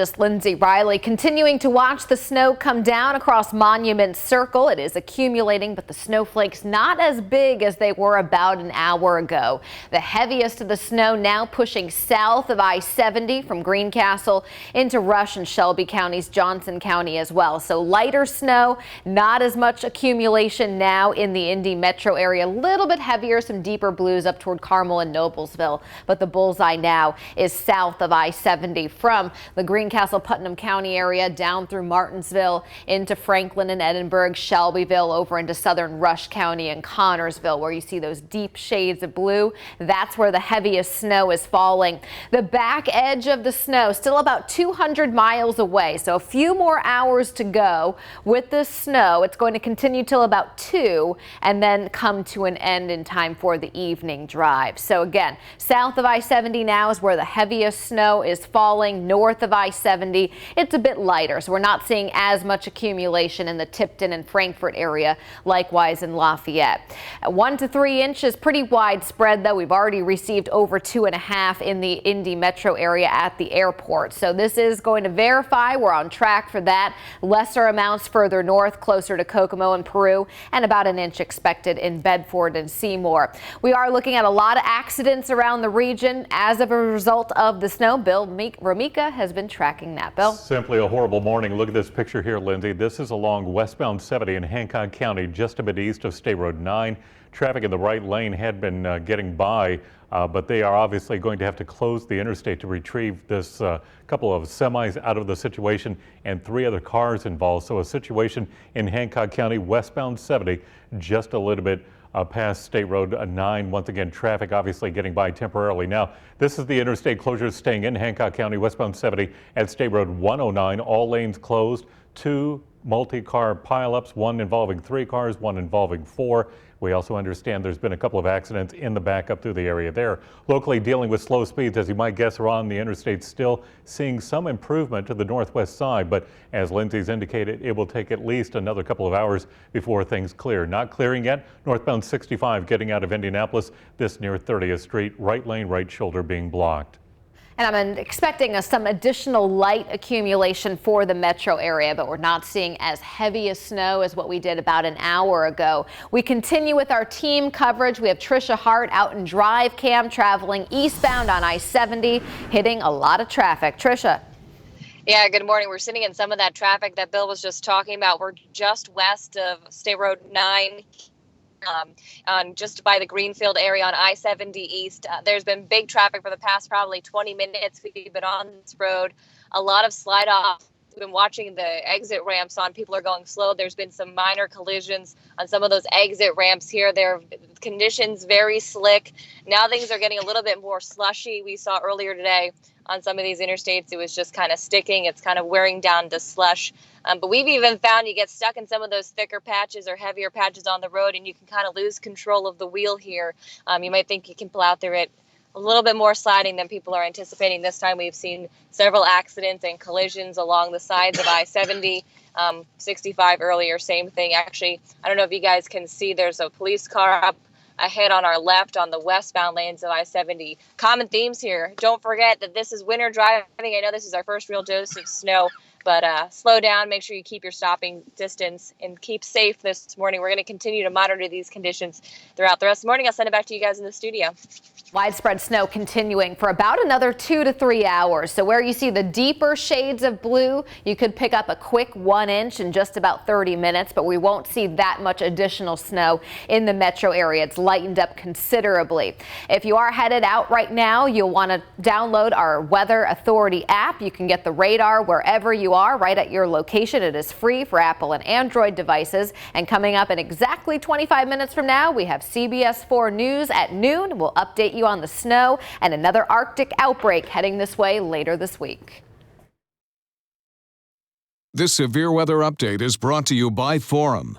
Lindsay Riley continuing to watch the snow come down across Monument Circle. It is accumulating, but the snowflakes not as big as they were about an hour ago. The heaviest of the snow now pushing south of I-70 from Greencastle into Rush and Shelby counties, Johnson County as well. So lighter snow, not as much accumulation now in the Indy metro area. A little bit heavier, some deeper blues up toward Carmel and Noblesville, but the bullseye now is south of I-70 from the Greencastle Putnam County area down through Martinsville into Franklin and Edinburgh, Shelbyville over into southern Rush County and Connorsville, where you see those deep shades of blue. That's where the heaviest snow is falling. The back edge of the snow still about 200 miles away, so a few more hours to go with this snow. It's going to continue till about 2 and then come to an end in time for the evening drive. So again, south of I-70 now is where the heaviest snow is falling. North of I-70, it's a bit lighter, so we're not seeing as much accumulation in the Tipton and Frankfort area, likewise in Lafayette. 1 to 3 inches, pretty widespread though. We've already received over 2.5 in the Indy metro area at the airport, so this is going to verify we're on track for that. Lesser amounts further north, closer to Kokomo and Peru, and about an inch expected in Bedford and Seymour. We are looking at a lot of accidents around the region as of a result of the snow. Bill Romika has been tracking that. Bill? Simply a horrible morning. Look at this picture here, Lindsay. This is along westbound 70 in Hancock County, just a bit east of State Road 9. Traffic in the right lane had been getting by, but they are obviously going to have to close the interstate to retrieve this couple of semis out of the situation and 3 other cars involved. So a situation in Hancock County, westbound 70, just a little bit past State Road 9. Once again, traffic obviously getting by temporarily. Now, this is the interstate closures staying in Hancock County, westbound 70 at State Road 109. All lanes closed. 2 multi-car pileups, 1 involving 3 cars, 1 involving 4. We also understand there's been a couple of accidents in the backup through the area there. Locally dealing with slow speeds, as you might guess, around the interstate, still seeing some improvement to the northwest side. But as Lindsay's indicated, it will take at least another couple of hours before things clear. Not clearing yet. Northbound 65 getting out of Indianapolis, this near 30th Street, right lane, right shoulder being blocked. And I'm expecting some additional light accumulation for the metro area, but we're not seeing as heavy a snow as what we did about an hour ago. We continue with our team coverage. We have Trisha Hart out in drive cam traveling eastbound on I-70, hitting a lot of traffic. Trisha. Yeah, good morning. We're sitting in some of that traffic that Bill was just talking about. We're just west of State Road 9. On just by the Greenfield area on I-70 East. There's been big traffic for the past probably 20 minutes. We've been on this road. A lot of slide off. We've been watching the exit ramps on. People are going slow. There's been some minor collisions on some of those exit ramps here. There conditions very slick. Now things are getting a little bit more slushy. We saw earlier today on some of these interstates, it was just kind of sticking. It's kind of wearing down to slush. But we've even found you get stuck in some of those thicker patches or heavier patches on the road, and you can kind of lose control of the wheel here. You might think you can plow through it. A little bit more sliding than people are anticipating this time. We've seen several accidents and collisions along the sides of I-70, 65 earlier, same thing. Actually, I don't know if you guys can see, there's a police car up ahead on our left on the westbound lanes of I-70. Common themes here. Don't forget that this is winter driving. I know this is our first real dose of snow, but slow down, make sure you keep your stopping distance, and keep safe this morning. We're going to continue to monitor these conditions throughout the rest of the morning. I'll send it back to you guys in the studio. Widespread snow continuing for about another 2 to 3 hours. So where you see the deeper shades of blue, you could pick up a quick 1 inch in just about 30 minutes, but we won't see that much additional snow in the metro area. It's lightened up considerably. If you are headed out right now, you'll want to download our Weather Authority app. You can get the radar wherever you are, right at your location. It is free for Apple and Android devices. And coming up in exactly 25 minutes from now, we have CBS 4 News at noon. We'll update you on the snow and another Arctic outbreak heading this way later this week. This severe weather update is brought to you by Forum.